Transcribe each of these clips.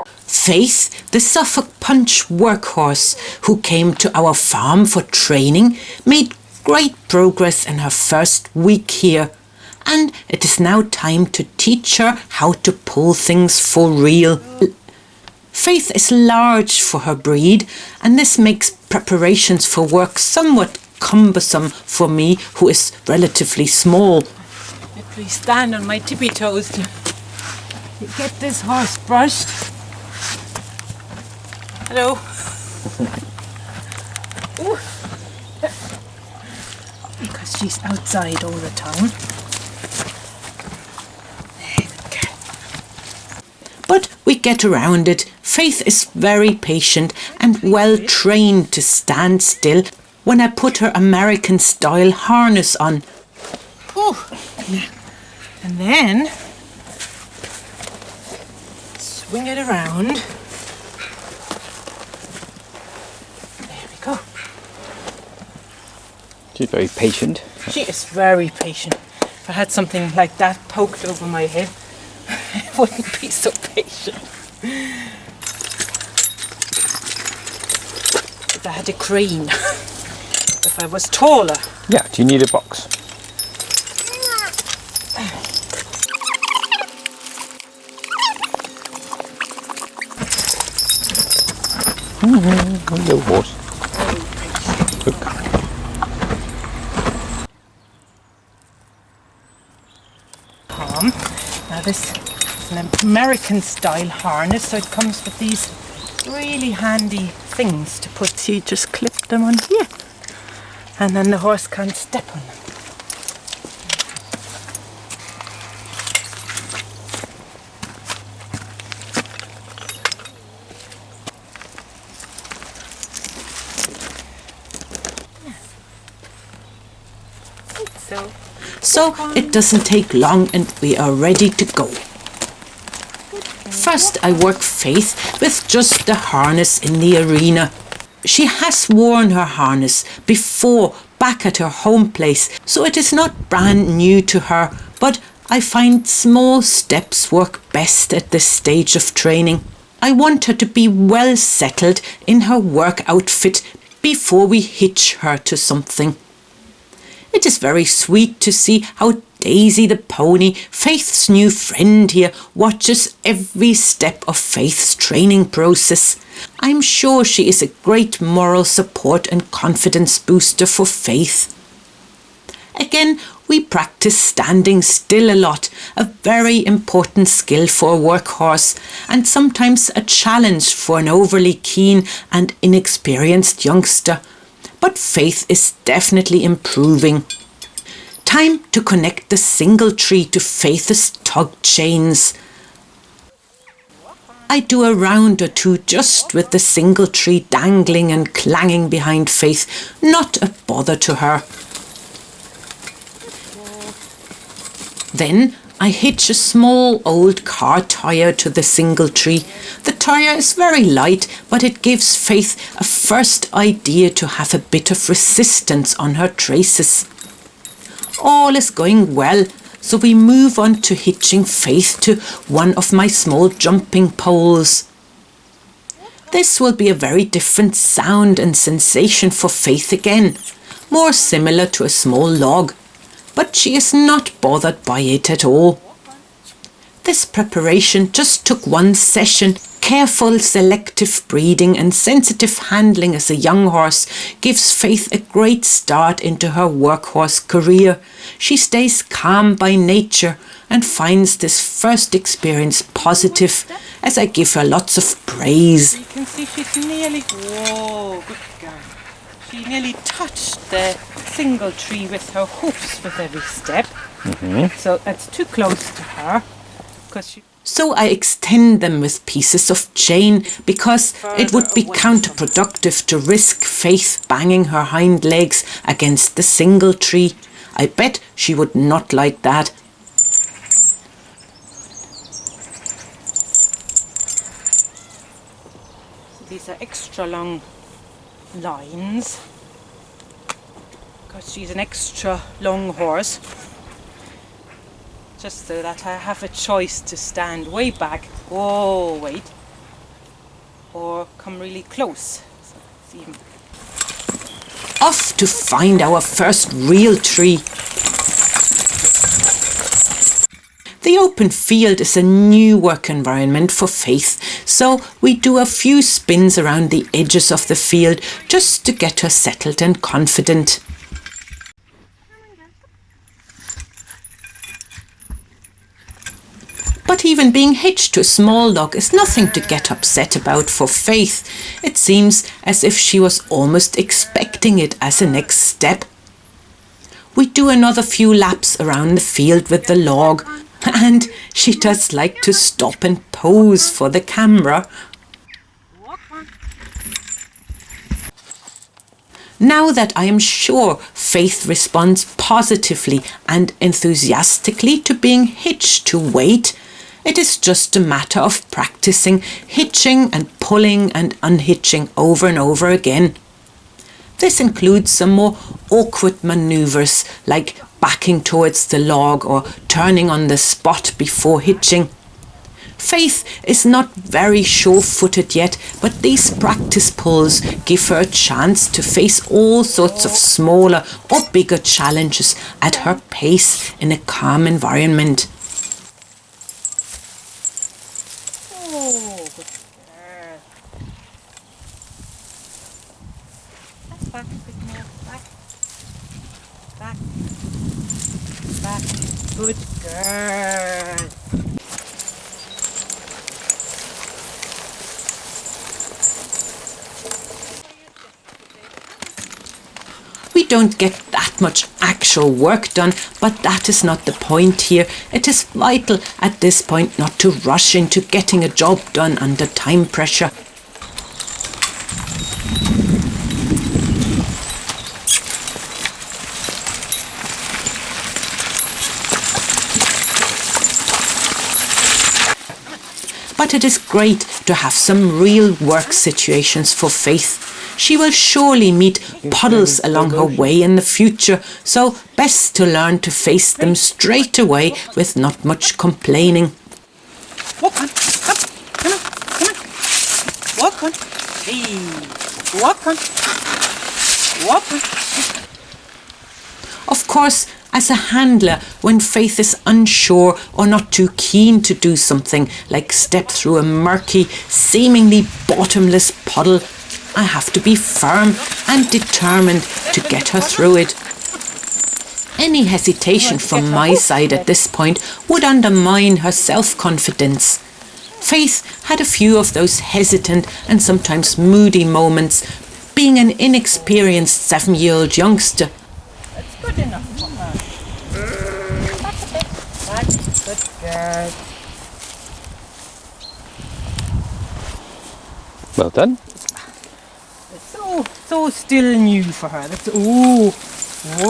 Faith, the Suffolk Punch workhorse who came to our farm for training, made great progress in her first week here, and it is now time to teach her how to pull things for real. Faith is large for her breed, and this makes preparations for work somewhat cumbersome for me, who is relatively small. If we stand on my tippy toes to get this horse brushed. Hello. Ooh. Because she's outside all the time. But we get around it. Faith is very patient and well trained to stand still when I put her American-style harness on. Ooh. And then swing it around. There we go. She's very patient. She is very patient. If I had something like that poked over my head, I wouldn't be so patient. If I had a crane, if I was taller. Yeah, do you need a box? Little horse. Look. Calm. Now this is an American style harness, so it comes with these really handy things to put. So you just clip them on here, and then the horse can't step on them. So it doesn't take long and we are ready to go. First I work Faith with just the harness in the arena. She has worn her harness before back at her home place, so it is not brand new to her, but I find small steps work best at this stage of training. I want her to be well settled in her work outfit before we hitch her to something. It is very sweet to see how Daisy the pony, Faith's new friend here, watches every step of Faith's training process. I'm sure she is a great moral support and confidence booster for Faith. Again, we practice standing still a lot, a very important skill for a workhorse, and sometimes a challenge for an overly keen and inexperienced youngster. But Faith is definitely improving. Time to connect the single tree to Faith's tug chains. I do a round or two just with the single tree dangling and clanging behind Faith, not a bother to her. Then I hitch a small old car tyre to the single tree. The tyre is very light, but it gives Faith a first idea to have a bit of resistance on her traces. All is going well, so we move on to hitching Faith to one of my small jumping poles. This will be a very different sound and sensation for Faith again, more similar to a small log. But she is not bothered by it at all. This preparation just took one session. Careful selective breeding and sensitive handling as a young horse gives Faith a great start into her workhorse career. She stays calm by nature and finds this first experience positive as I give her lots of praise. You can see she's nearly, whoa, good girl. She nearly touched the single tree with her hoofs with every step. So that's too close to her. So I extend them with pieces of chain because it would be counterproductive to risk Faith banging her hind legs against the single tree. I bet she would not like that. These are extra long lines because she's an extra long horse, just so that I have a choice to stand way back. Whoa, wait, or come really close. So it's even. Off to find our first real tree. The open field is a new work environment for Faith, so we do a few spins around the edges of the field just to get her settled and confident. But even being hitched to a small log is nothing to get upset about for Faith. It seems as if she was almost expecting it as a next step. We do another few laps around the field with the log, and she does like to stop and pose for the camera. Now that I am sure Faith responds positively and enthusiastically to being hitched to weight, it is just a matter of practicing hitching and pulling and unhitching over and over again. This includes some more awkward manoeuvres like backing towards the log or turning on the spot before hitching. Faith is not very sure-footed yet, but these practice pulls give her a chance to face all sorts of smaller or bigger challenges at her pace in a calm environment. Oh, good girl. Back, bit more. Back. Back. Back. Good girl. We don't get that much actual work done, but that is not the point here. It is vital at this point not to rush into getting a job done under time pressure. But it is great to have some real work situations for Faith. She will surely meet puddles along her way in the future, so best to learn to face them straight away with not much complaining. Walk on. Come on. Walk on. Hey. Walk on. Walk on. Of course, as a handler, when Faith is unsure or not too keen to do something, like step through a murky, seemingly bottomless puddle, I have to be firm and determined to get her through it. Any hesitation from my side at this point would undermine her self-confidence. Faith had a few of those hesitant and sometimes moody moments, being an inexperienced 7-year-old youngster. That's good enough for her. Back a bit. Back. Good girl. Well done. It's so still new for her. That's whoa.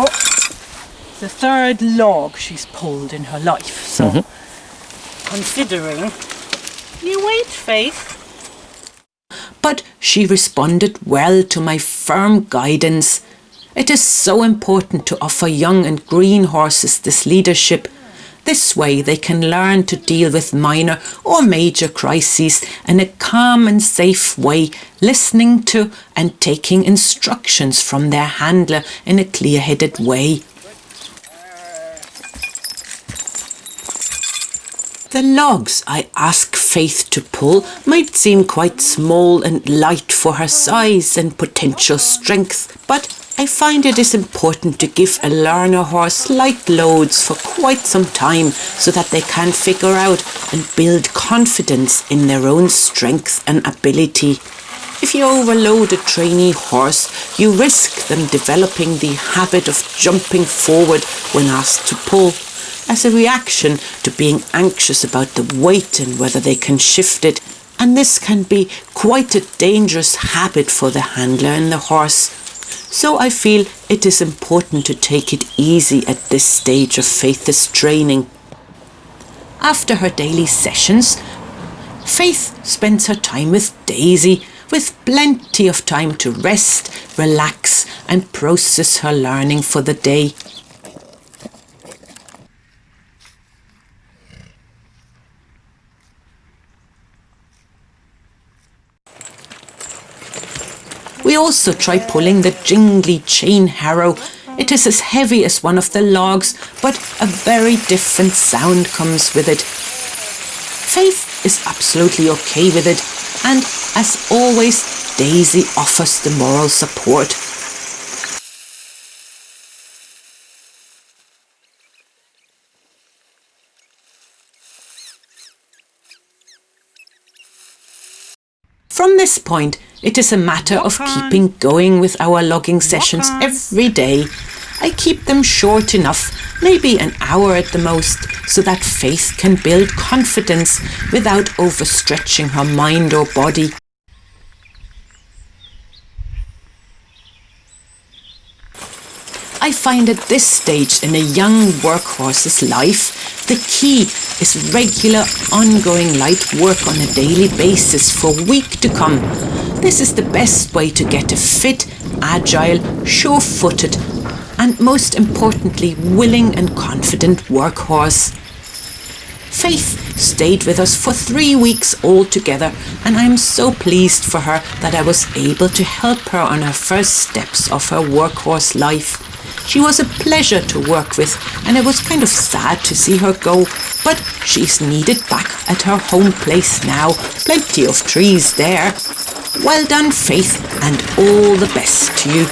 It's the third log she's pulled in her life. So considering you wait, Faith. But she responded well to my firm guidance. It is so important to offer young and green horses this leadership. This way they can learn to deal with minor or major crises in a calm and safe way, listening to and taking instructions from their handler in a clear-headed way. The logs I ask Faith to pull might seem quite small and light for her size and potential strength, but I find it is important to give a learner horse light loads for quite some time so that they can figure out and build confidence in their own strength and ability. If you overload a trainee horse, you risk them developing the habit of jumping forward when asked to pull, as a reaction to being anxious about the weight and whether they can shift it, and this can be quite a dangerous habit for the handler and the horse. So I feel it is important to take it easy at this stage of Faith's training. After her daily sessions, Faith spends her time with Daisy, with plenty of time to rest, relax and process her learning for the day. We also try pulling the jingly chain harrow. It is as heavy as one of the logs, but a very different sound comes with it. Faith is absolutely okay with it, and as always, Daisy offers the moral support. From this point, it is a matter of keeping going with our logging sessions every day. I keep them short enough, maybe an hour at the most, so that Faith can build confidence without overstretching her mind or body. I find at this stage in a young workhorse's life, the key is regular, ongoing light work on a daily basis for a week to come. This is the best way to get a fit, agile, sure-footed, and most importantly, willing and confident workhorse. Faith stayed with us for 3 weeks altogether, and I am so pleased for her that I was able to help her on her first steps of her workhorse life. She was a pleasure to work with, and I was kind of sad to see her go, but she's needed back at her home place now. Plenty of trees there. Well done, Faith, and all the best to you.